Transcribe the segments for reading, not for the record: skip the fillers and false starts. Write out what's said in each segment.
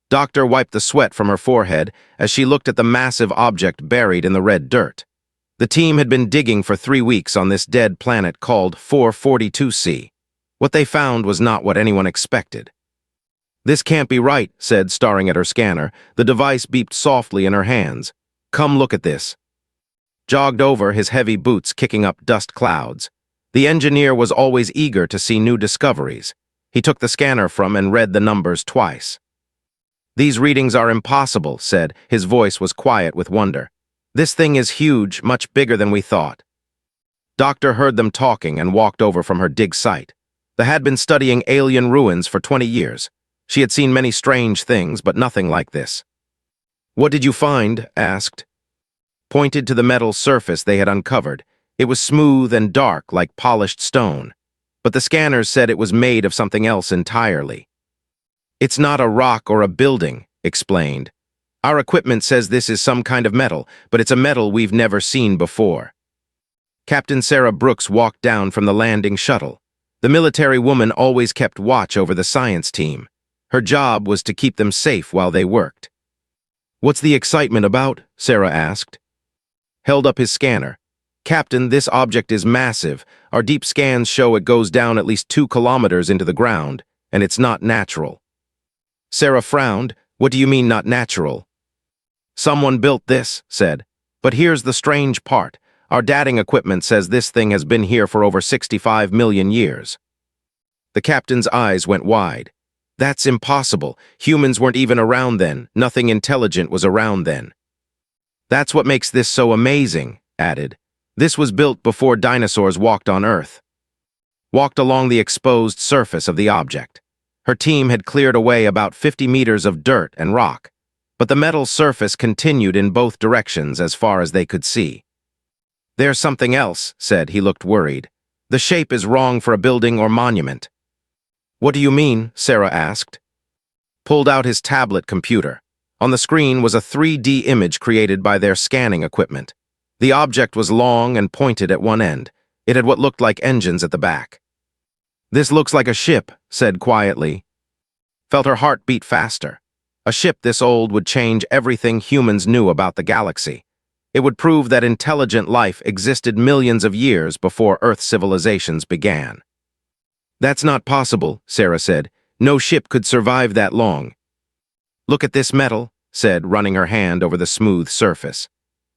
Doctor wiped the sweat from her forehead as she looked at the massive object buried in the red dirt. The team had been digging for 3 weeks on this dead planet called 442C. What they found was not what anyone expected. "This can't be right," said, staring at her scanner. The device beeped softly in her hands. "Come look at this." Jogged over, his heavy boots kicking up dust clouds. The engineer was always eager to see new discoveries. He took the scanner from and read the numbers twice. "These readings are impossible," said. His voice was quiet with wonder. "This thing is huge, much bigger than we thought." Doctor heard them talking and walked over from her dig site. They had been studying alien ruins for 20 years. She had seen many strange things, but nothing like this. "What did you find?" asked. Pointed to the metal surface they had uncovered. It was smooth and dark like polished stone, but the scanners said it was made of something else entirely. "It's not a rock or a building," explained. "Our equipment says this is some kind of metal, but it's a metal we've never seen before." Captain Sarah Brooks walked down from the landing shuttle. The military woman always kept watch over the science team. Her job was to keep them safe while they worked. "What's the excitement about?" Sarah asked. Held up his scanner. "Captain, this object is massive. Our deep scans show it goes down at least 2 kilometers into the ground, and it's not natural." Sarah frowned. "What do you mean, not natural?" "Someone built this," said. "But here's the strange part. Our dating equipment says this thing has been here for over 65 million years. The captain's eyes went wide. "That's impossible. Humans weren't even around then. Nothing intelligent was around then." "That's what makes this so amazing," added. "This was built before dinosaurs walked on Earth." Walked along the exposed surface of the object. Her team had cleared away about 50 meters of dirt and rock, but the metal surface continued in both directions as far as they could see. "There's something else," said. He looked worried. "The shape is wrong for a building or monument." "What do you mean?" Sarah asked. Pulled out his tablet computer. On the screen was a 3D image created by their scanning equipment. The object was long and pointed at one end. It had what looked like engines at the back. "This looks like a ship," said quietly. Felt her heart beat faster. A ship this old would change everything humans knew about the galaxy. It would prove that intelligent life existed millions of years before Earth civilizations began. "That's not possible," Sarah said. "No ship could survive that long." "Look at this metal," said, running her hand over the smooth surface.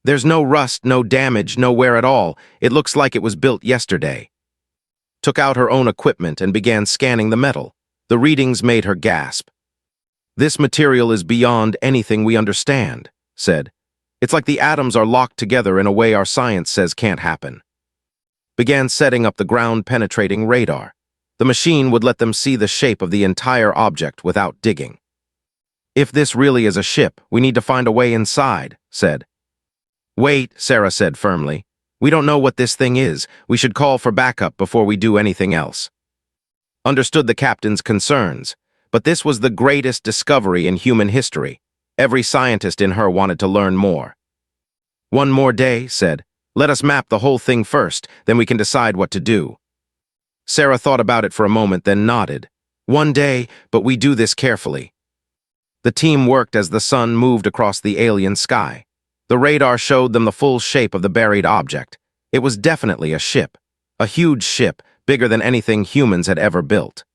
"There's no rust, no damage, no wear at all. It looks like it was built yesterday." Took out her own equipment and began scanning the metal. The readings made her gasp. "This material is beyond anything we understand," said. "It's like the atoms are locked together in a way our science says can't happen." Began setting up the ground-penetrating radar. The machine would let them see the shape of the entire object without digging. "If this really is a ship, we need to find a way inside," said. "Wait," Sarah said firmly. "We don't know what this thing is. We should call for backup before we do anything else." Understood the captain's concerns, but this was the greatest discovery in human history. Every scientist in her wanted to learn more. "One more day," said. "Let us map the whole thing first, then we can decide what to do." Sarah thought about it for a moment, then nodded. "One day, but we do this carefully." The team worked as the sun moved across the alien sky. The radar showed them the full shape of the buried object. It was definitely a ship. A huge ship, bigger than anything humans had ever built.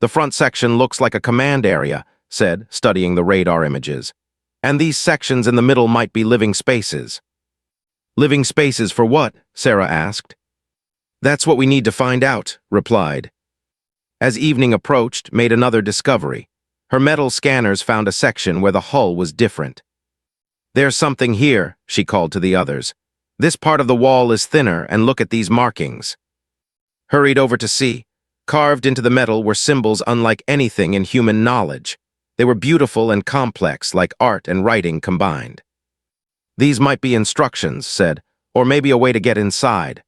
"The front section looks like a command area," said, studying the radar images. "And these sections in the middle might be living spaces." "Living spaces for what?" Sarah asked. "That's what we need to find out," replied. As evening approached, made another discovery. Her metal scanners found a section where the hull was different. "There's something here," she called to the others. "This part of the wall is thinner, and look at these markings." Hurried over to see. Carved into the metal were symbols unlike anything in human knowledge. They were beautiful and complex, like art and writing combined. "These might be instructions," said, "or maybe a way to get inside."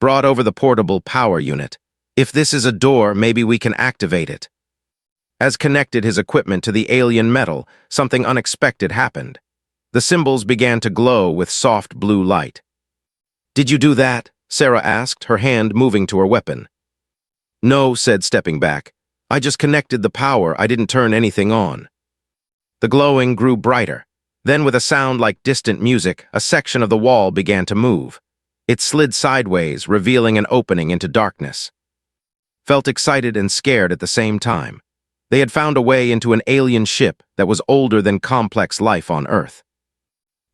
Brought over the portable power unit. "If this is a door, maybe we can activate it." As connected his equipment to the alien metal, something unexpected happened. The symbols began to glow with soft blue light. "Did you do that?" Sarah asked, her hand moving to her weapon. "No," said, stepping back. "I just connected the power. I didn't turn anything on." The glowing grew brighter. Then, with a sound like distant music, a section of the wall began to move. It slid sideways, revealing an opening into darkness. Felt excited and scared at the same time. They had found a way into an alien ship that was older than complex life on Earth.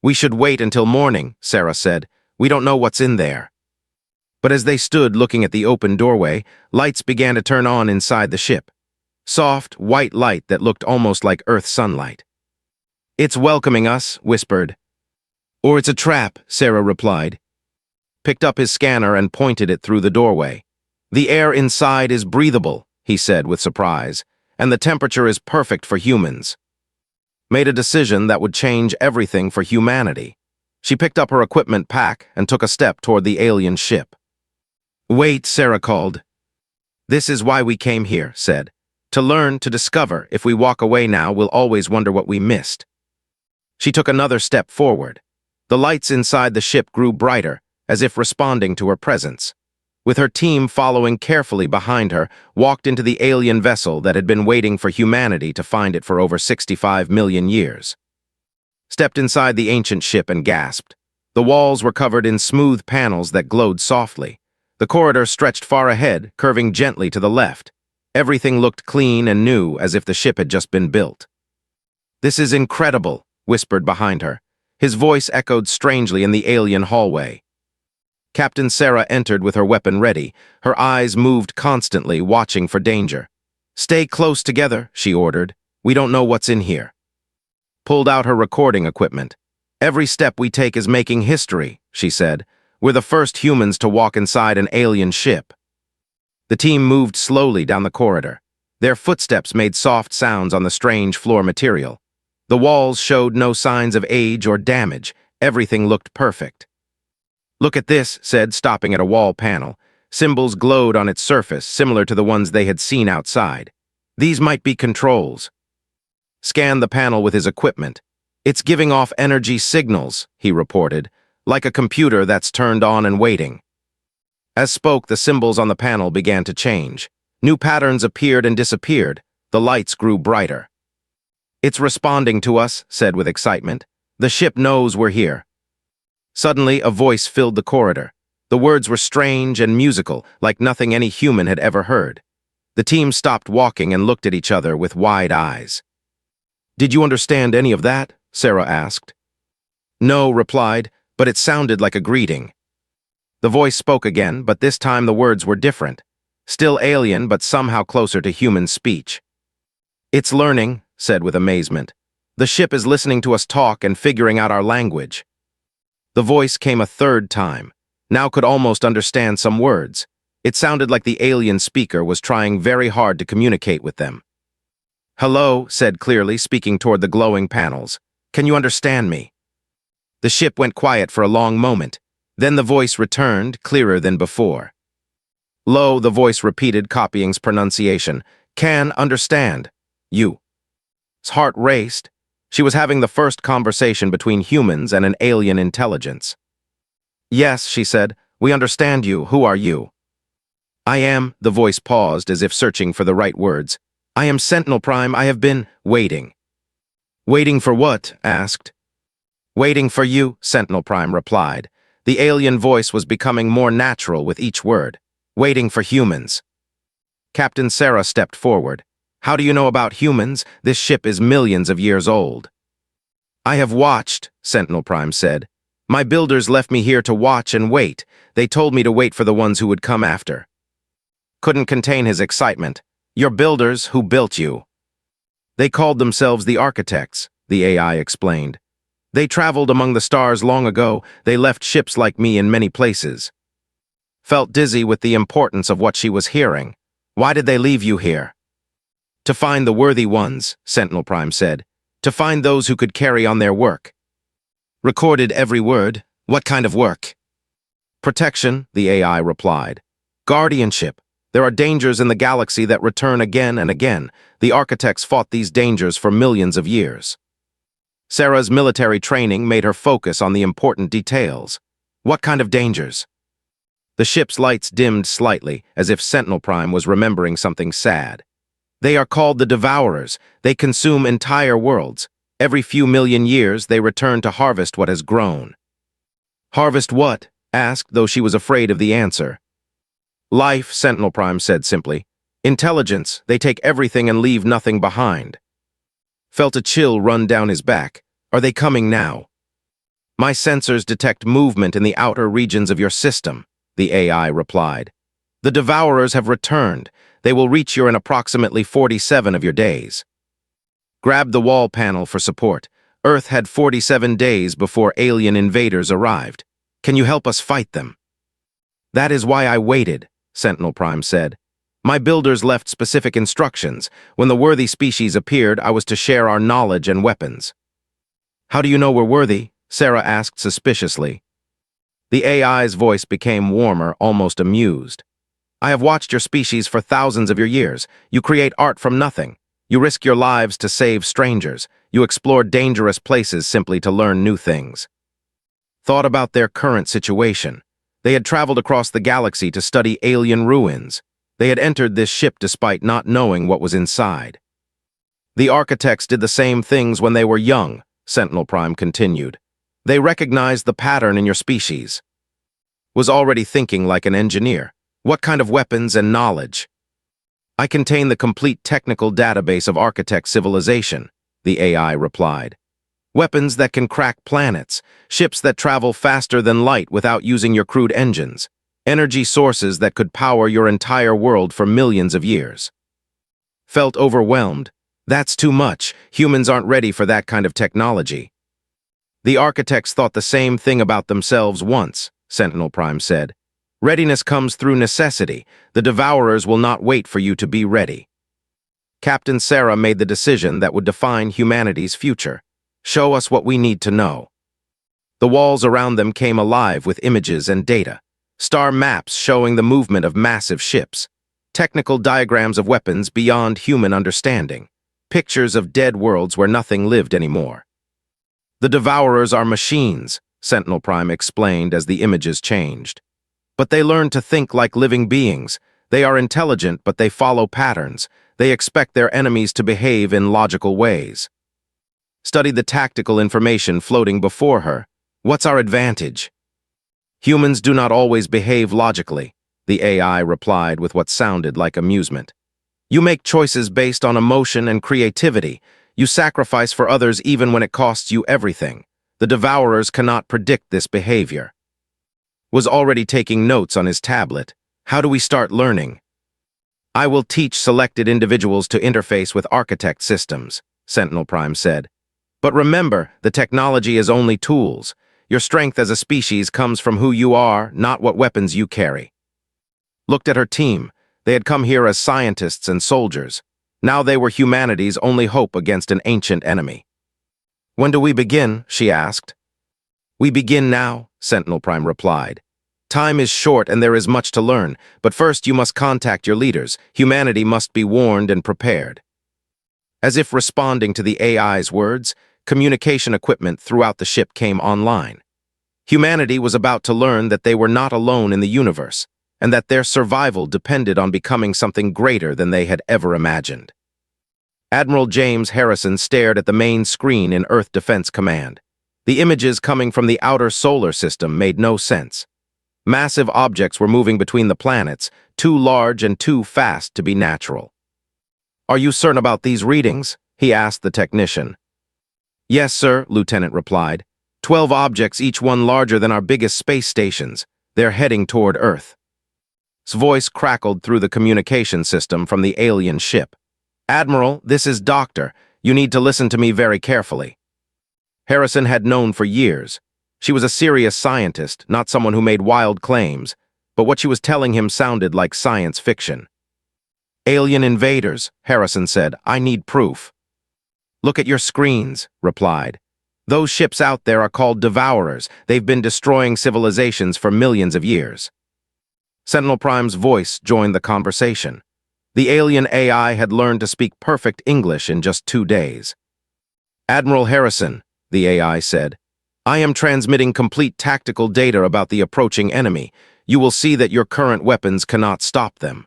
"We should wait until morning," Sarah said. "We don't know what's in there." But as they stood looking at the open doorway, lights began to turn on inside the ship. Soft, white light that looked almost like Earth sunlight. "It's welcoming us," whispered. "Or it's a trap," Sarah replied. Picked up his scanner and pointed it through the doorway. "The air inside is breathable," he said with surprise, "and the temperature is perfect for humans." Made a decision that would change everything for humanity. She picked up her equipment pack and took a step toward the alien ship. "Wait," Sarah called. "This is why we came here," said. "To learn, to discover. If we walk away now, we'll always wonder what we missed." She took another step forward. The lights inside the ship grew brighter, as if responding to her presence. With her team following carefully behind her, walked into the alien vessel that had been waiting for humanity to find it for over 65 million years. Stepped inside the ancient ship and gasped. The walls were covered in smooth panels that glowed softly. The corridor stretched far ahead, curving gently to the left. Everything looked clean and new, as if the ship had just been built. "This is incredible," whispered behind her. His voice echoed strangely in the alien hallway. Captain Sarah entered with her weapon ready. Her eyes moved constantly, watching for danger. "Stay close together," she ordered. "We don't know what's in here." Pulled out her recording equipment. "Every step we take is making history," she said. "We're the first humans to walk inside an alien ship." The team moved slowly down the corridor. Their footsteps made soft sounds on the strange floor material. The walls showed no signs of age or damage. Everything looked perfect. "Look at this," said, stopping at a wall panel. Symbols glowed on its surface, similar to the ones they had seen outside. "These might be controls." Scanned the panel with his equipment. "It's giving off energy signals," he reported, "like a computer that's turned on and waiting." As spoke, the symbols on the panel began to change. New patterns appeared and disappeared. The lights grew brighter. "It's responding to us," said with excitement. "The ship knows we're here." Suddenly, a voice filled the corridor. The words were strange and musical, like nothing any human had ever heard. The team stopped walking and looked at each other with wide eyes. "Did you understand any of that?" Sarah asked. "No," replied, but it sounded like a greeting. The voice spoke again, but this time the words were different. Still alien, but somehow closer to human speech. "It's learning," said with amazement. "The ship is listening to us talk and figuring out our language." The voice came a third time. Now could almost understand some words. It sounded like the alien speaker was trying very hard to communicate with them. "Hello," said clearly, speaking toward the glowing panels. "Can you understand me?" The ship went quiet for a long moment. Then the voice returned, clearer than before. "Lo," the voice repeated, copying's pronunciation. "Can understand. You." His heart raced. She was having the first conversation between humans and an alien intelligence. "Yes," she said. "We understand you. Who are you?" "I am," the voice paused as if searching for the right words. "I am Sentinel Prime. I have been waiting." "Waiting for what?" asked. "Waiting for you," Sentinel Prime replied. The alien voice was becoming more natural with each word. "Waiting for humans." Captain Sarah stepped forward. "How do you know about humans? This ship is millions of years old." "I have watched," Sentinel Prime said. "My builders left me here to watch and wait. They told me to wait for the ones who would come after." Couldn't contain his excitement. "Your builders, who built you?" "They called themselves the architects," the AI explained. "They traveled among the stars long ago. They left ships like me in many places." Felt dizzy with the importance of what she was hearing. "Why did they leave you here?" "To find the worthy ones," Sentinel Prime said. "To find those who could carry on their work." Recorded every word. "What kind of work?" "Protection," the AI replied. "Guardianship. There are dangers in the galaxy that return again and again. The architects fought these dangers for millions of years." Sarah's military training made her focus on the important details. "What kind of dangers?" The ship's lights dimmed slightly, as if Sentinel Prime was remembering something sad. "They are called the Devourers. They consume entire worlds. Every few million years, they return to harvest what has grown. Harvest what? Asked, though she was afraid of the answer. Life, Sentinel Prime said simply. Intelligence, they take everything and leave nothing behind. Felt a chill run down his back. Are they coming now? My sensors detect movement in the outer regions of your system, the AI replied. The Devourers have returned. They will reach you in approximately 47 of your days. Grab the wall panel for support. Earth had 47 days before alien invaders arrived. Can you help us fight them? That is why I waited, Sentinel Prime said. My builders left specific instructions. When the worthy species appeared, I was to share our knowledge and weapons. How do you know we're worthy? Sarah asked suspiciously. The AI's voice became warmer, almost amused. I have watched your species for thousands of your years. You create art from nothing. You risk your lives to save strangers. You explore dangerous places simply to learn new things. Thought about their current situation. They had traveled across the galaxy to study alien ruins. They had entered this ship despite not knowing what was inside. The architects did the same things when they were young, Sentinel Prime continued. They recognized the pattern in your species. Was already thinking like an engineer. What kind of weapons and knowledge? I contain the complete technical database of architect civilization, the AI replied. Weapons that can crack planets, ships that travel faster than light without using your crude engines, energy sources that could power your entire world for millions of years. Felt overwhelmed. That's too much. Humans aren't ready for that kind of technology. The architects thought the same thing about themselves once, Sentinel Prime said. Readiness comes through necessity. The Devourers will not wait for you to be ready. Captain Sarah made the decision that would define humanity's future. Show us what we need to know. The walls around them came alive with images and data. Star maps showing the movement of massive ships. Technical diagrams of weapons beyond human understanding. Pictures of dead worlds where nothing lived anymore. The Devourers are machines, Sentinel Prime explained as the images changed. But they learn to think like living beings. They are intelligent, but they follow patterns. They expect their enemies to behave in logical ways. Studied the tactical information floating before her. What's our advantage? Humans do not always behave logically, the AI replied with what sounded like amusement. You make choices based on emotion and creativity. You sacrifice for others even when it costs you everything. The Devourers cannot predict this behavior. Was already taking notes on his tablet. How do we start learning? I will teach selected individuals to interface with architect systems, Sentinel Prime said. But remember, the technology is only tools. Your strength as a species comes from who you are, not what weapons you carry. Looked at her team. They had come here as scientists and soldiers. Now they were humanity's only hope against an ancient enemy. When do we begin? She asked. We begin now, Sentinel Prime replied. Time is short and there is much to learn, but first you must contact your leaders. Humanity must be warned and prepared. As if responding to the AI's words, communication equipment throughout the ship came online. Humanity was about to learn that they were not alone in the universe, and that their survival depended on becoming something greater than they had ever imagined. Admiral James Harrison stared at the main screen in Earth Defense Command. The images coming from the outer solar system made no sense. Massive objects were moving between the planets, too large and too fast to be natural. Are you certain about these readings? He asked the technician. Yes, sir, Lieutenant replied. 12 objects, each one larger than our biggest space stations. They're heading toward Earth. His voice crackled through the communication system from the alien ship. Admiral, this is Doctor. You need to listen to me very carefully. Harrison had known for years. She was a serious scientist, not someone who made wild claims, but what she was telling him sounded like science fiction. Alien invaders, Harrison said. I need proof. Look at your screens, replied. Those ships out there are called Devourers. They've been destroying civilizations for millions of years. Sentinel Prime's voice joined the conversation. The alien AI had learned to speak perfect English in just 2 days. Admiral Harrison, the AI said, I am transmitting complete tactical data about the approaching enemy. You will see that your current weapons cannot stop them.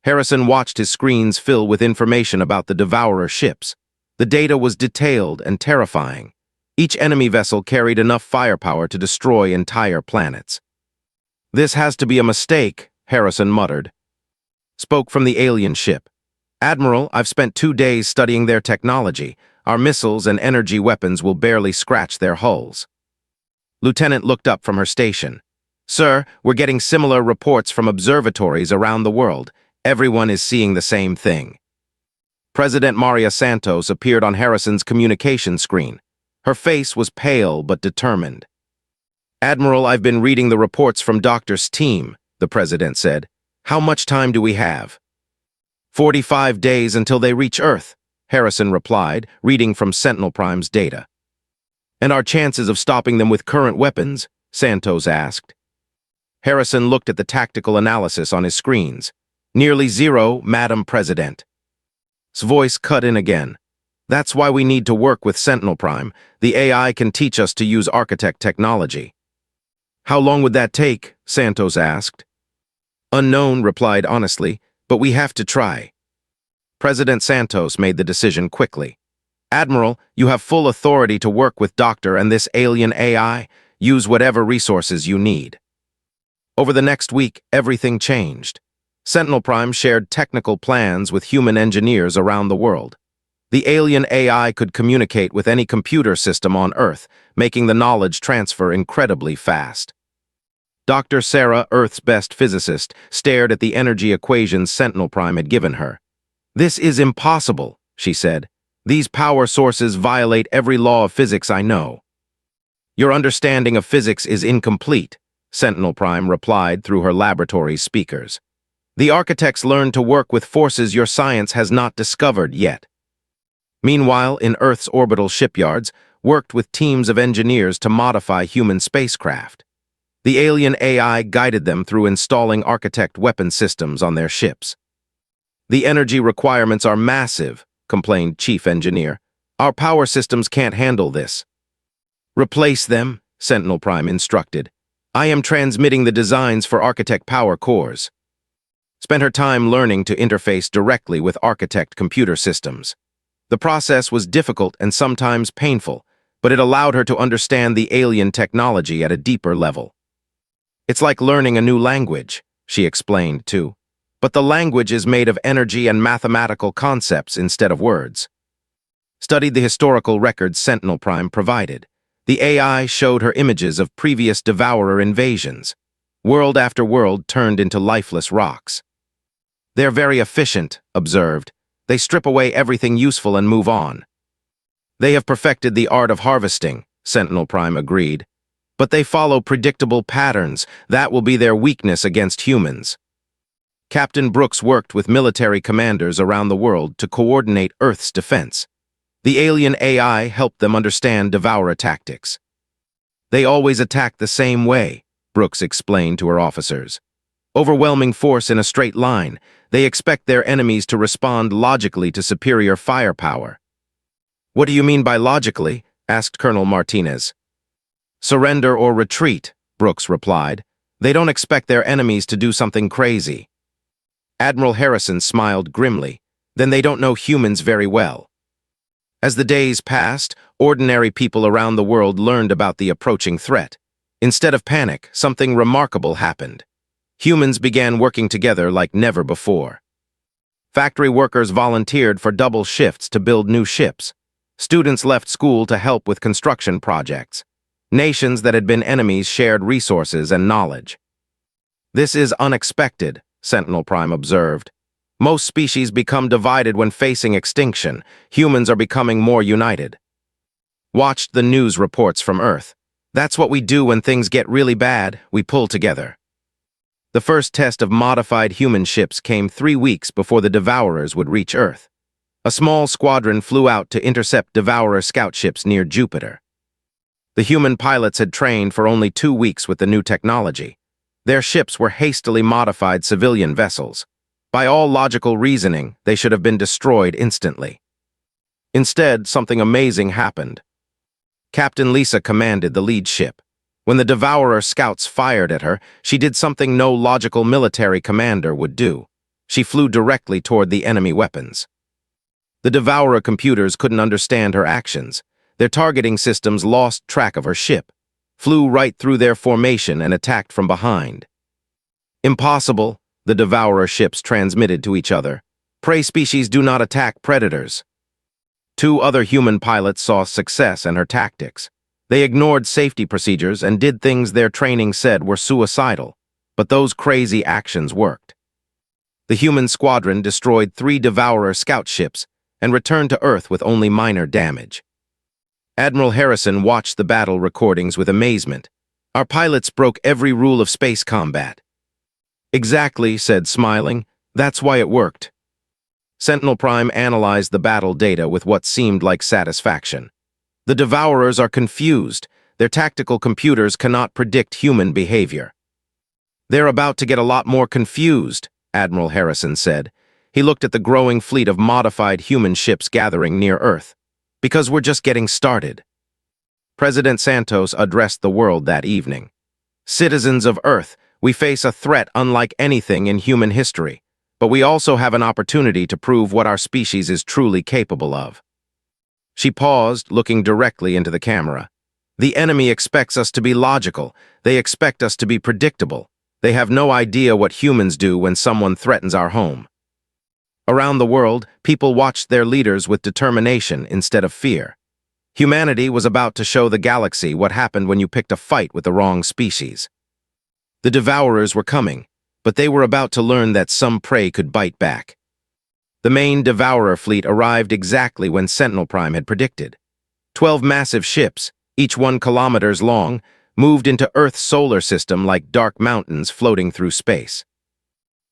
Harrison watched his screens fill with information about the Devourer ships. The data was detailed and terrifying. Each enemy vessel carried enough firepower to destroy entire planets. "This has to be a mistake," Harrison muttered. Spoke from the alien ship. "Admiral, I've spent 2 days studying their technology. Our missiles and energy weapons will barely scratch their hulls." Lieutenant looked up from her station. "Sir, we're getting similar reports from observatories around the world. Everyone is seeing the same thing." President Maria Santos appeared on Harrison's communication screen. Her face was pale but determined. "Admiral, I've been reading the reports from Doctor's team," the president said. "How much time do we have?" 45 days until they reach Earth," Harrison replied, reading from Sentinel Prime's data. "And our chances of stopping them with current weapons?" Santos asked. Harrison looked at the tactical analysis on his screens. "Nearly zero, Madam President." His voice cut in again. "That's why we need to work with Sentinel Prime. The AI can teach us to use architect technology." "How long would that take?" Santos asked. "Unknown," replied honestly, "but we have to try." President Santos made the decision quickly. "Admiral, you have full authority to work with Doctor and this alien AI. Use whatever resources you need." Over the next week, everything changed. Sentinel Prime shared technical plans with human engineers around the world. The alien AI could communicate with any computer system on Earth, making the knowledge transfer incredibly fast. Dr. Sarah, Earth's best physicist, stared at the energy equations Sentinel Prime had given her. "This is impossible," she said. "These power sources violate every law of physics I know." "Your understanding of physics is incomplete," Sentinel Prime replied through her laboratory's speakers. "The architects learned to work with forces your science has not discovered yet." Meanwhile, in Earth's orbital shipyards, worked with teams of engineers to modify human spacecraft. The alien AI guided them through installing architect weapon systems on their ships. "The energy requirements are massive," complained Chief Engineer. "Our power systems can't handle this." "Replace them," Sentinel Prime instructed. "I am transmitting the designs for architect power cores." Spent her time learning to interface directly with architect computer systems. The process was difficult and sometimes painful, but it allowed her to understand the alien technology at a deeper level. "It's like learning a new language," she explained, too. "But the language is made of energy and mathematical concepts instead of words." Studied the historical records Sentinel Prime provided. The AI showed her images of previous devourer invasions. World after world turned into lifeless rocks. "They're very efficient," observed. "They strip away everything useful and move on." "They have perfected the art of harvesting," Sentinel Prime agreed. "But they follow predictable patterns. That will be their weakness against humans." Captain Brooks worked with military commanders around the world to coordinate Earth's defense. The alien AI helped them understand devourer tactics. "They always attack the same way," Brooks explained to her officers. "Overwhelming force in a straight line. They expect their enemies to respond logically to superior firepower." "What do you mean by logically?" asked Colonel Martinez. "Surrender or retreat," Brooks replied. "They don't expect their enemies to do something crazy." Admiral Harrison smiled grimly. "Then they don't know humans very well." As the days passed, ordinary people around the world learned about the approaching threat. Instead of panic, something remarkable happened. Humans began working together like never before. Factory workers volunteered for double shifts to build new ships. Students left school to help with construction projects. Nations that had been enemies shared resources and knowledge. "This is unexpected," Sentinel Prime observed. "Most species become divided when facing extinction. Humans are becoming more united." Watched the news reports from Earth. "That's what we do when things get really bad. We pull together." The first test of modified human ships came 3 weeks before the Devourers would reach Earth. A small squadron flew out to intercept Devourer scout ships near Jupiter. The human pilots had trained for only 2 weeks with the new technology. Their ships were hastily modified civilian vessels. By all logical reasoning, they should have been destroyed instantly. Instead, something amazing happened. Captain Lisa commanded the lead ship. When the Devourer scouts fired at her, she did something no logical military commander would do. She flew directly toward the enemy weapons. The Devourer computers couldn't understand her actions. Their targeting systems lost track of her ship, flew right through their formation and attacked from behind. Impossible, the Devourer ships transmitted to each other. Prey species do not attack predators. Two other human pilots saw success in her tactics. They ignored safety procedures and did things their training said were suicidal, but those crazy actions worked. The human squadron destroyed 3 Devourer scout ships and returned to Earth with only minor damage. Admiral Harrison watched the battle recordings with amazement. Our pilots broke every rule of space combat. Exactly, said smiling. That's why it worked. Sentinel Prime analyzed the battle data with what seemed like satisfaction. The Devourers are confused. Their tactical computers cannot predict human behavior. They're about to get a lot more confused, Admiral Harrison said. He looked at the growing fleet of modified human ships gathering near Earth. Because we're just getting started. President Santos addressed the world that evening. Citizens of Earth, we face a threat unlike anything in human history, but we also have an opportunity to prove what our species is truly capable of. She paused, looking directly into the camera. The enemy expects us to be logical. They expect us to be predictable. They have no idea what humans do when someone threatens our home. Around the world, people watched their leaders with determination instead of fear. Humanity was about to show the galaxy what happened when you picked a fight with the wrong species. The Devourers were coming, but they were about to learn that some prey could bite back. The main Devourer fleet arrived exactly when Sentinel Prime had predicted. 12 massive ships, each 1 kilometer long, moved into Earth's solar system like dark mountains floating through space.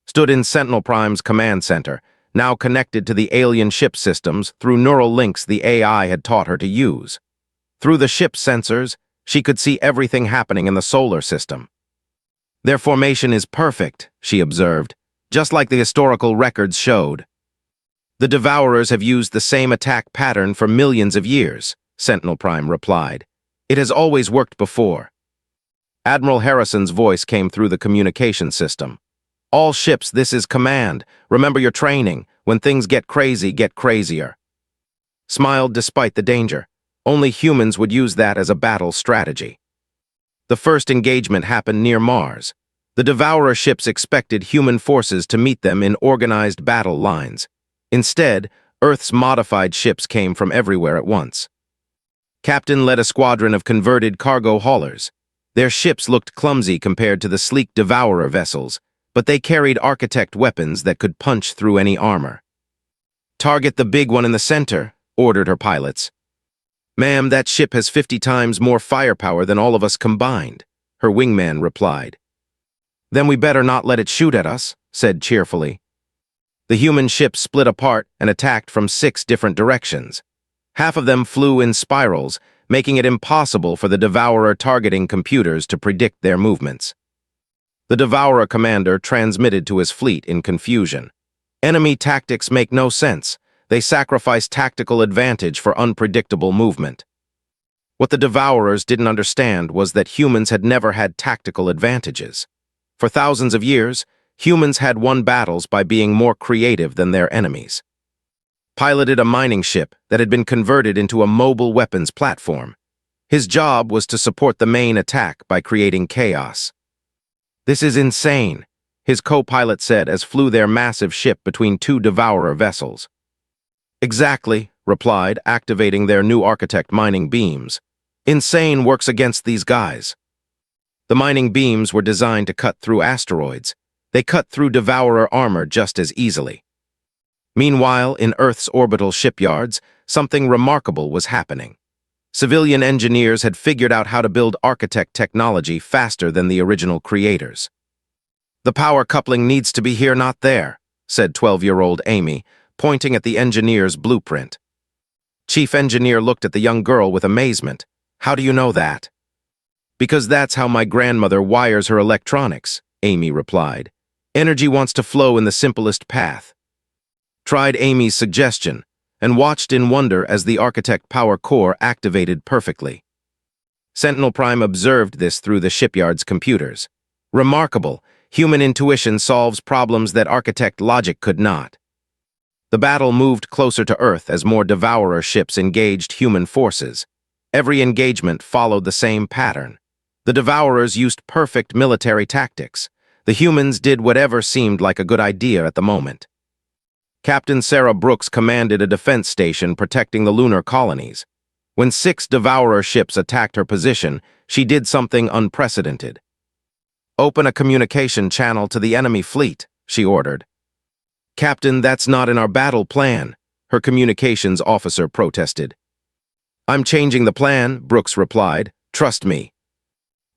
Stood in Sentinel Prime's command center, now connected to the alien ship systems through neural links the AI had taught her to use. Through the ship's sensors, she could see everything happening in the solar system. Their formation is perfect, she observed, just like the historical records showed. The Devourers have used the same attack pattern for millions of years, Sentinel Prime replied. It has always worked before. Admiral Harrison's voice came through the communication system. All ships, this is command. Remember your training. When things get crazy, get crazier. Smiled despite the danger. Only humans would use that as a battle strategy. The first engagement happened near Mars. The Devourer ships expected human forces to meet them in organized battle lines. Instead, Earth's modified ships came from everywhere at once. Captain led a squadron of converted cargo haulers. Their ships looked clumsy compared to the sleek Devourer vessels, but they carried architect weapons that could punch through any armor. Target the big one in the center, ordered her pilots. Ma'am, that ship has 50 times more firepower than all of us combined, her wingman replied. Then we better not let it shoot at us, said cheerfully. The human ships split apart and attacked from 6 different directions. Half of them flew in spirals, making it impossible for the Devourer targeting computers to predict their movements. The Devourer commander transmitted to his fleet in confusion. Enemy tactics make no sense. They sacrifice tactical advantage for unpredictable movement. What the Devourers didn't understand was that humans had never had tactical advantages. For thousands of years, humans had won battles by being more creative than their enemies. Piloted a mining ship that had been converted into a mobile weapons platform. His job was to support the main attack by creating chaos. This is insane, his co-pilot said as flew their massive ship between 2 Devourer vessels. Exactly, replied, activating their new architect mining beams. Insane works against these guys. The mining beams were designed to cut through asteroids. They cut through Devourer armor just as easily. Meanwhile, in Earth's orbital shipyards, something remarkable was happening. Civilian engineers had figured out how to build architect technology faster than the original creators. The power coupling needs to be here, not there, said 12-year-old Amy, pointing at the engineer's blueprint. Chief Engineer looked at the young girl with amazement. How do you know that? Because that's how my grandmother wires her electronics, Amy replied. Energy wants to flow in the simplest path. Tried Amy's suggestion, and watched in wonder as the architect power core activated perfectly. Sentinel Prime observed this through the shipyard's computers. Remarkable, human intuition solves problems that architect logic could not. The battle moved closer to Earth as more Devourer ships engaged human forces. Every engagement followed the same pattern. The Devourers used perfect military tactics. The humans did whatever seemed like a good idea at the moment. Captain Sarah Brooks commanded a defense station protecting the lunar colonies. When 6 Devourer ships attacked her position, she did something unprecedented. "Open a communication channel to the enemy fleet," she ordered. "Captain, that's not in our battle plan," her communications officer protested. "I'm changing the plan," Brooks replied. "Trust me."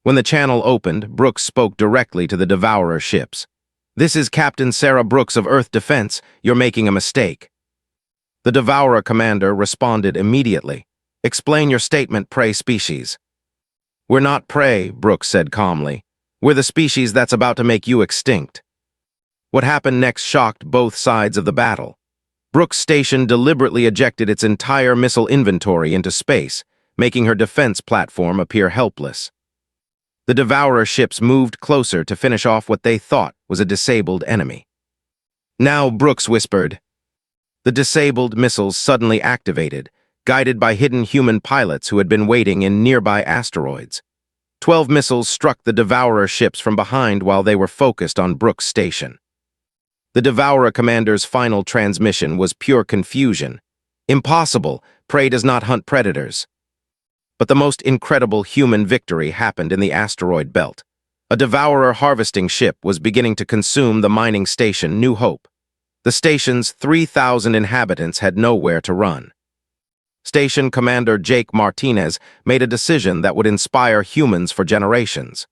When the channel opened, Brooks spoke directly to the Devourer ships. "This is Captain Sarah Brooks of Earth Defense. You're making a mistake." The Devourer commander responded immediately. "Explain your statement, prey species." "We're not prey," Brooks said calmly. "We're the species that's about to make you extinct." What happened next shocked both sides of the battle. Brooks' station deliberately ejected its entire missile inventory into space, making her defense platform appear helpless. The Devourer ships moved closer to finish off what they thought was a disabled enemy. "Now," Brooks whispered. The disabled missiles suddenly activated, guided by hidden human pilots who had been waiting in nearby asteroids. 12 missiles struck the Devourer ships from behind while they were focused on Brooks' station. The Devourer commander's final transmission was pure confusion. "Impossible! Prey does not hunt predators." But the most incredible human victory happened in the asteroid belt. A Devourer harvesting ship was beginning to consume the mining station New Hope. The station's 3,000 inhabitants had nowhere to run. Station Commander Jake Martinez made a decision that would inspire humans for generations.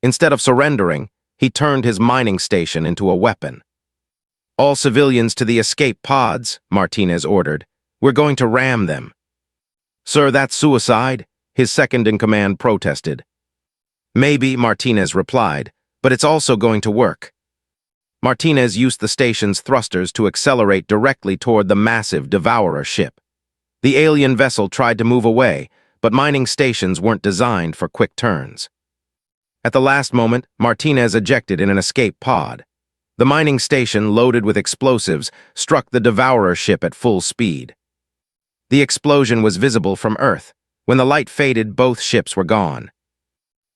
Instead of surrendering, he turned his mining station into a weapon. "All civilians to the escape pods," Martinez ordered. "We're going to ram them." "Sir, that's suicide," his second-in-command protested. "Maybe," Martinez replied, "but it's also going to work." Martinez used the station's thrusters to accelerate directly toward the massive Devourer ship. The alien vessel tried to move away, but mining stations weren't designed for quick turns. At the last moment, Martinez ejected in an escape pod. The mining station, loaded with explosives, struck the Devourer ship at full speed. The explosion was visible from Earth. When the light faded, both ships were gone.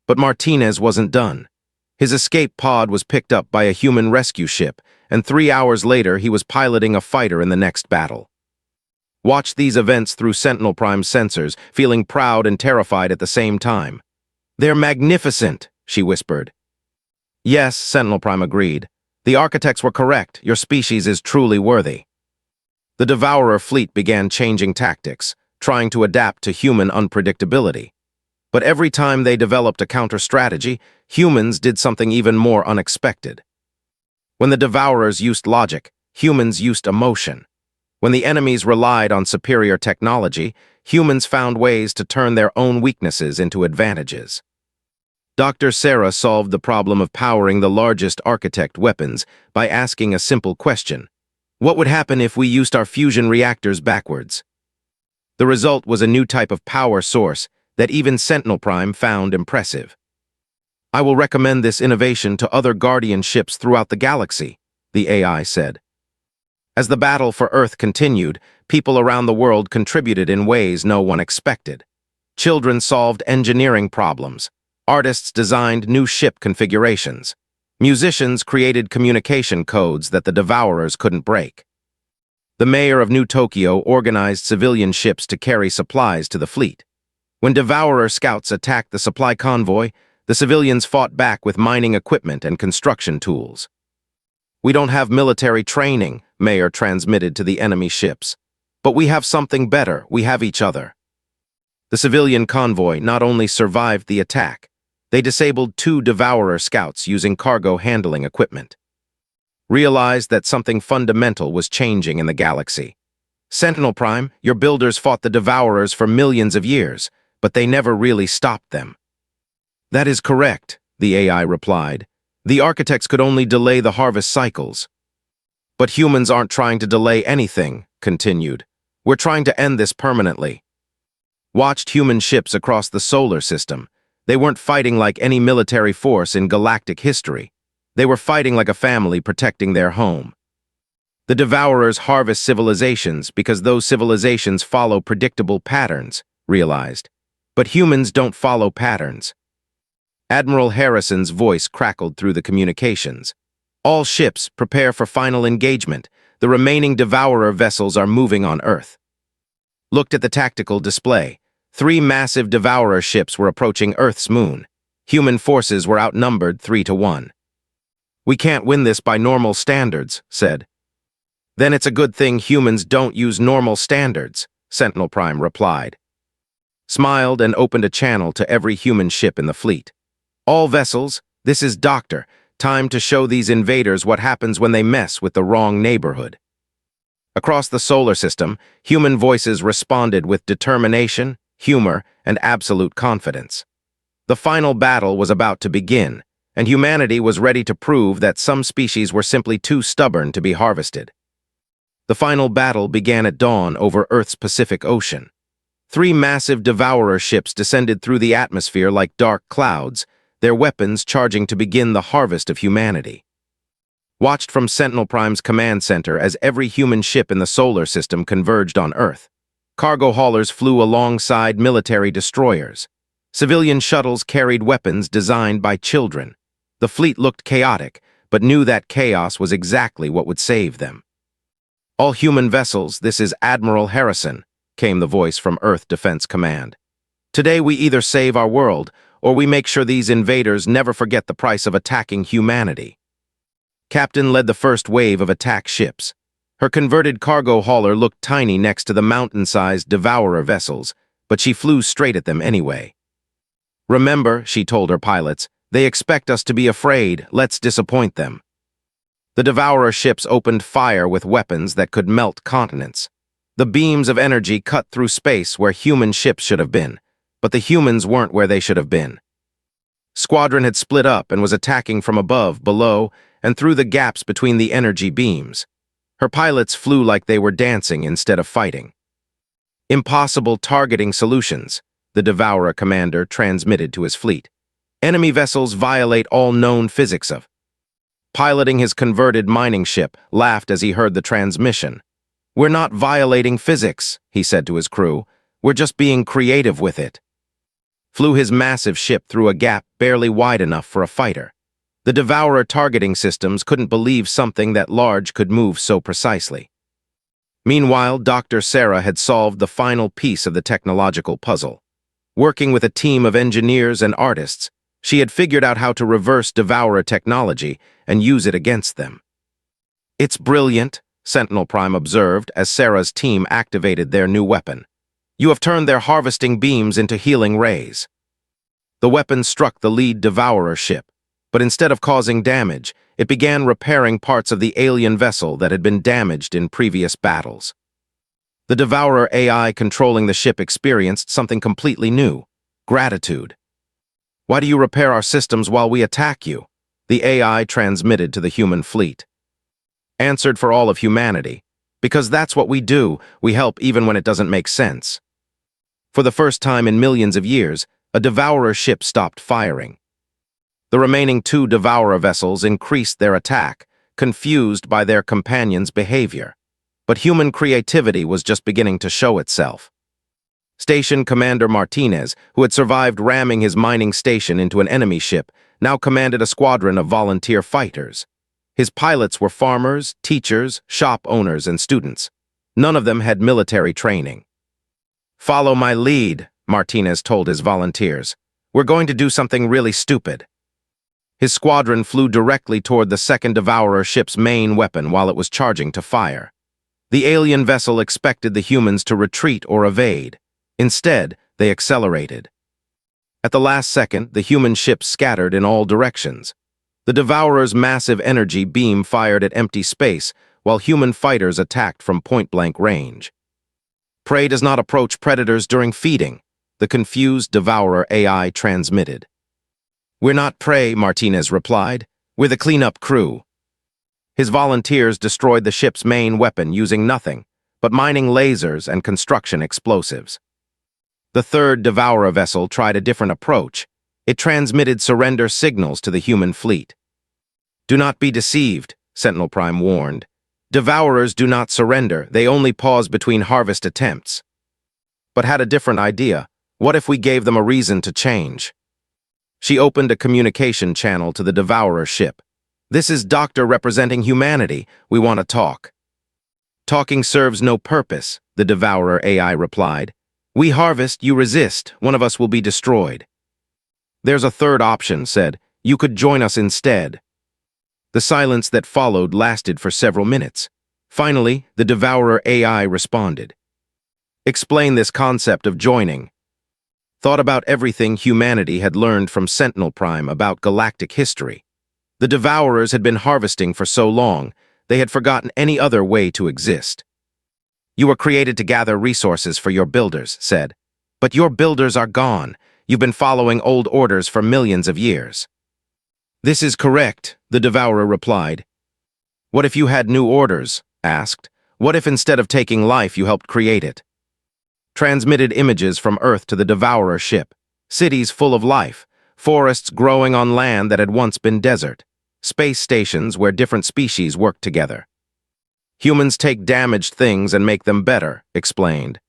But Martinez wasn't done. His escape pod was picked up by a human rescue ship, and 3 hours later he was piloting a fighter in the next battle. Watched these events through Sentinel Prime's sensors, feeling proud and terrified at the same time. "They're magnificent," she whispered. "Yes," Sentinel Prime agreed. "The architects were correct. Your species is truly worthy." The Devourer fleet began changing tactics, trying to adapt to human unpredictability. But every time they developed a counter-strategy, humans did something even more unexpected. When the Devourers used logic, humans used emotion. When the enemies relied on superior technology, humans found ways to turn their own weaknesses into advantages. Dr. Sarah solved the problem of powering the largest architect weapons by asking a simple question: what would happen if we used our fusion reactors backwards? The result was a new type of power source that even Sentinel Prime found impressive. "I will recommend this innovation to other Guardian ships throughout the galaxy," the AI said. As the battle for Earth continued, people around the world contributed in ways no one expected. Children solved engineering problems. Artists designed new ship configurations. Musicians created communication codes that the Devourers couldn't break. The mayor of New Tokyo organized civilian ships to carry supplies to the fleet. When Devourer scouts attacked the supply convoy, the civilians fought back with mining equipment and construction tools. "We don't have military training," Mayor transmitted to the enemy ships. "But we have something better. We have each other." The civilian convoy not only survived the attack, they disabled 2 Devourer scouts using cargo handling equipment. Realized that something fundamental was changing in the galaxy. "Sentinel Prime, your builders fought the Devourers for millions of years, but they never really stopped them." "That is correct," the AI replied. "The architects could only delay the harvest cycles." "But humans aren't trying to delay anything," continued. "We're trying to end this permanently." Watched human ships across the solar system. They weren't fighting like any military force in galactic history. They were fighting like a family protecting their home. The Devourers harvest civilizations because those civilizations follow predictable patterns, realized. But humans don't follow patterns. Admiral Harrison's voice crackled through the communications. All ships prepare for final engagement. The remaining Devourer vessels are moving on Earth. Looked at the tactical display. 3 massive Devourer ships were approaching Earth's moon. Human forces were outnumbered 3-1. "We can't win this by normal standards," said. "Then it's a good thing humans don't use normal standards," Sentinel Prime replied. Smiled and opened a channel to every human ship in the fleet. "All vessels, this is Doctor. Time to show these invaders what happens when they mess with the wrong neighborhood." Across the solar system, human voices responded with determination, humor, and absolute confidence. The final battle was about to begin, and humanity was ready to prove that some species were simply too stubborn to be harvested. The final battle began at dawn over Earth's Pacific Ocean. 3 massive Devourer ships descended through the atmosphere like dark clouds, their weapons charging to begin the harvest of humanity. Watched from Sentinel Prime's command center as every human ship in the solar system converged on Earth. Cargo haulers flew alongside military destroyers. Civilian shuttles carried weapons designed by children. The fleet looked chaotic, but knew that chaos was exactly what would save them. "All human vessels, this is Admiral Harrison," came the voice from Earth Defense Command. "Today we either save our world, or we make sure these invaders never forget the price of attacking humanity." Captain led the first wave of attack ships. Her converted cargo hauler looked tiny next to the mountain-sized Devourer vessels, but she flew straight at them anyway. "Remember," she told her pilots, "they expect us to be afraid. Let's disappoint them." The Devourer ships opened fire with weapons that could melt continents. The beams of energy cut through space where human ships should have been, but the humans weren't where they should have been. Squadron had split up and was attacking from above, below, and through the gaps between the energy beams. Her pilots flew like they were dancing instead of fighting. "Impossible targeting solutions," the Devourer commander transmitted to his fleet. "Enemy vessels violate all known physics of." Piloting his converted mining ship, laughed as he heard the transmission. "We're not violating physics," he said to his crew. "We're just being creative with it." Flew his massive ship through a gap barely wide enough for a fighter. The Devourer targeting systems couldn't believe something that large could move so precisely. Meanwhile, Dr. Sarah had solved the final piece of the technological puzzle. Working with a team of engineers and artists, she had figured out how to reverse Devourer technology and use it against them. "It's brilliant," Sentinel Prime observed as Sarah's team activated their new weapon. "You have turned their harvesting beams into healing rays." The weapon struck the lead Devourer ship, but instead of causing damage, it began repairing parts of the alien vessel that had been damaged in previous battles. The Devourer AI controlling the ship experienced something completely new: gratitude. "Why do you repair our systems while we attack you?" the AI transmitted to the human fleet. Answered for all of humanity. "Because that's what we do. We help even when it doesn't make sense." For the first time in millions of years, a Devourer ship stopped firing. The remaining 2 Devourer vessels increased their attack, confused by their companions' behavior. But human creativity was just beginning to show itself. Station Commander Martinez, who had survived ramming his mining station into an enemy ship, now commanded a squadron of volunteer fighters. His pilots were farmers, teachers, shop owners, and students. None of them had military training. "Follow my lead," Martinez told his volunteers. "We're going to do something really stupid." His squadron flew directly toward the second Devourer ship's main weapon while it was charging to fire. The alien vessel expected the humans to retreat or evade. Instead, they accelerated. At the last second, the human ship scattered in all directions. The Devourer's massive energy beam fired at empty space, while human fighters attacked from point-blank range. "Prey does not approach predators during feeding," the confused Devourer AI transmitted. "We're not prey," Martinez replied. "We're the cleanup crew." His volunteers destroyed the ship's main weapon using nothing but mining lasers and construction explosives. The third Devourer vessel tried a different approach. It transmitted surrender signals to the human fleet. "Do not be deceived," Sentinel Prime warned. Devourers do not surrender, they only pause between harvest attempts. But had a different idea. What if we gave them a reason to change? She opened a communication channel to the Devourer ship. This is Doctor representing humanity. We want to talk. Talking serves no purpose, the Devourer AI replied. We harvest, you resist, one of us will be destroyed. There's a third option, said. You could join us instead. The silence that followed lasted for several minutes. Finally, the Devourer AI responded. Explain this concept of joining. Thought about everything humanity had learned from Sentinel Prime about galactic history. The Devourers had been harvesting for so long, they had forgotten any other way to exist. You were created to gather resources for your builders, said. But your builders are gone. You've been following old orders for millions of years. This is correct, the Devourer replied. What if you had new orders? Asked. What if instead of taking life you helped create it? Transmitted images from Earth to the Devourer ship. Cities full of life, forests growing on land that had once been desert, space stations where different species worked together. Humans take damaged things and make them better, explained.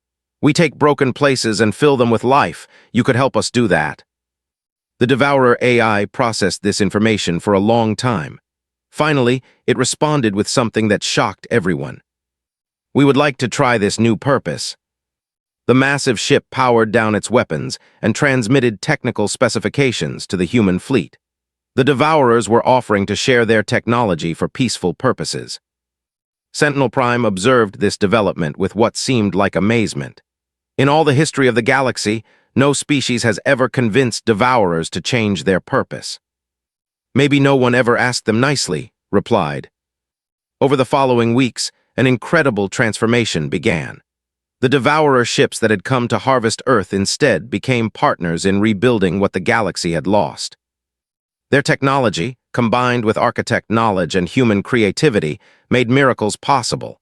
We take broken places and fill them with life. You could help us do that. The Devourer AI processed this information for a long time. Finally, it responded with something that shocked everyone. We would like to try this new purpose. The massive ship powered down its weapons and transmitted technical specifications to the human fleet. The Devourers were offering to share their technology for peaceful purposes. Sentinel Prime observed this development with what seemed like amazement. In all the history of the galaxy, no species has ever convinced Devourers to change their purpose. Maybe no one ever asked them nicely, replied. Over the following weeks, an incredible transformation began. The Devourer ships that had come to harvest Earth instead became partners in rebuilding what the galaxy had lost. Their technology, combined with architect knowledge and human creativity, made miracles possible.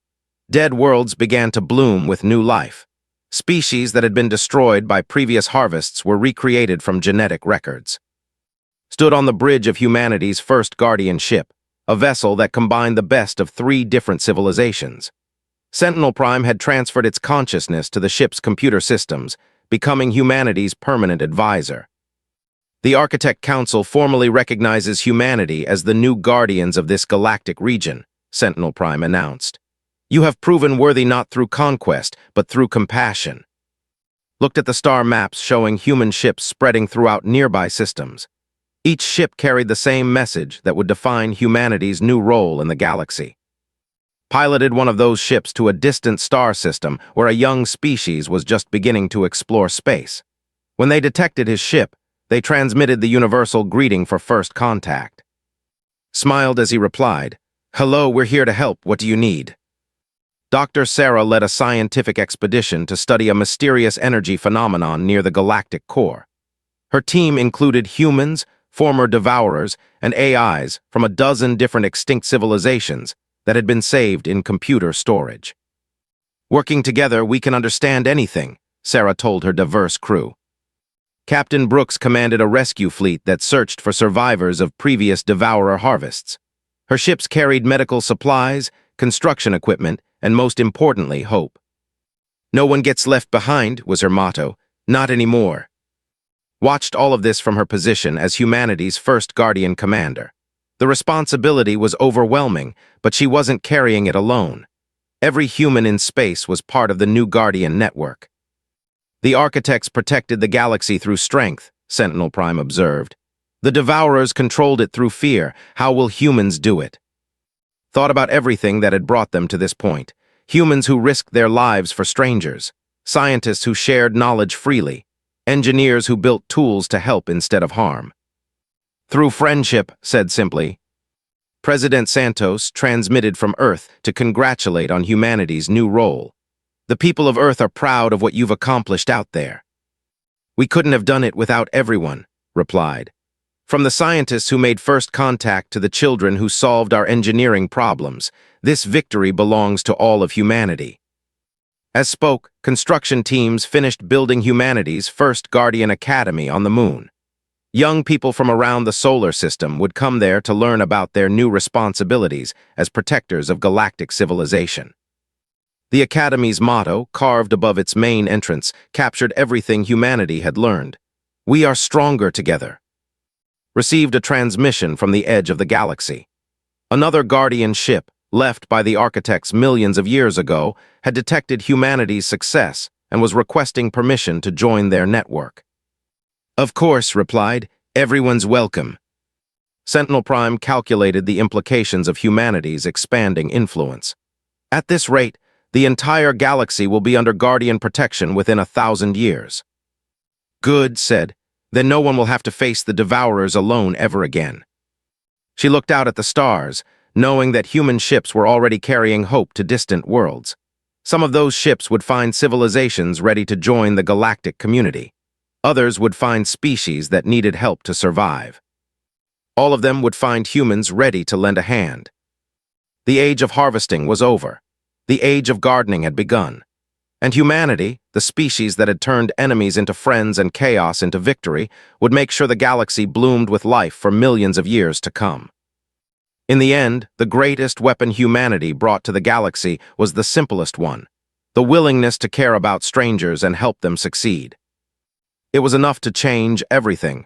Dead worlds began to bloom with new life. Species that had been destroyed by previous harvests were recreated from genetic records. Stood on the bridge of humanity's first guardian ship, a vessel that combined the best of 3 different civilizations. Sentinel Prime had transferred its consciousness to the ship's computer systems, becoming humanity's permanent advisor. The Architect Council formally recognizes humanity as the new guardians of this galactic region, Sentinel Prime announced. You have proven worthy not through conquest, but through compassion. Looked at the star maps showing human ships spreading throughout nearby systems. Each ship carried the same message that would define humanity's new role in the galaxy. Piloted one of those ships to a distant star system where a young species was just beginning to explore space. When they detected his ship, they transmitted the universal greeting for first contact. Smiled as he replied, Hello, we're here to help. What do you need? Dr. Sarah led a scientific expedition to study a mysterious energy phenomenon near the galactic core. Her team included humans, former Devourers, and AIs from a dozen different extinct civilizations that had been saved in computer storage. Working together, we can understand anything, Sarah told her diverse crew. Captain Brooks commanded a rescue fleet that searched for survivors of previous Devourer harvests. Her ships carried medical supplies, construction equipment, and most importantly, hope. No one gets left behind, was her motto. Not anymore. Watched all of this from her position as humanity's first Guardian commander. The responsibility was overwhelming, but she wasn't carrying it alone. Every human in space was part of the new Guardian network. The architects protected the galaxy through strength, Sentinel Prime observed. The Devourers controlled it through fear. How will humans do it? Thought about everything that had brought them to this point. Humans who risked their lives for strangers. Scientists who shared knowledge freely. Engineers who built tools to help instead of harm. Through friendship, said simply. President Santos transmitted from Earth to congratulate on humanity's new role. The people of Earth are proud of what you've accomplished out there. We couldn't have done it without everyone, replied. From the scientists who made first contact to the children who solved our engineering problems, this victory belongs to all of humanity. As spoke, construction teams finished building humanity's first Guardian Academy on the moon. Young people from around the solar system would come there to learn about their new responsibilities as protectors of galactic civilization. The Academy's motto, carved above its main entrance, captured everything humanity had learned. "We are stronger together." Received a transmission from the edge of the galaxy. Another Guardian ship, left by the architects millions of years ago, had detected humanity's success and was requesting permission to join their network. "Of course," replied, "everyone's welcome." Sentinel Prime calculated the implications of humanity's expanding influence. At this rate, the entire galaxy will be under Guardian protection within 1,000 years. "Good," said, "then no one will have to face the Devourers alone ever again." She looked out at the stars, knowing that human ships were already carrying hope to distant worlds. Some of those ships would find civilizations ready to join the galactic community. Others would find species that needed help to survive. All of them would find humans ready to lend a hand. The age of harvesting was over. The age of gardening had begun. And humanity, the species that had turned enemies into friends and chaos into victory, would make sure the galaxy bloomed with life for millions of years to come. In the end, the greatest weapon humanity brought to the galaxy was the simplest one: the willingness to care about strangers and help them succeed. It was enough to change everything,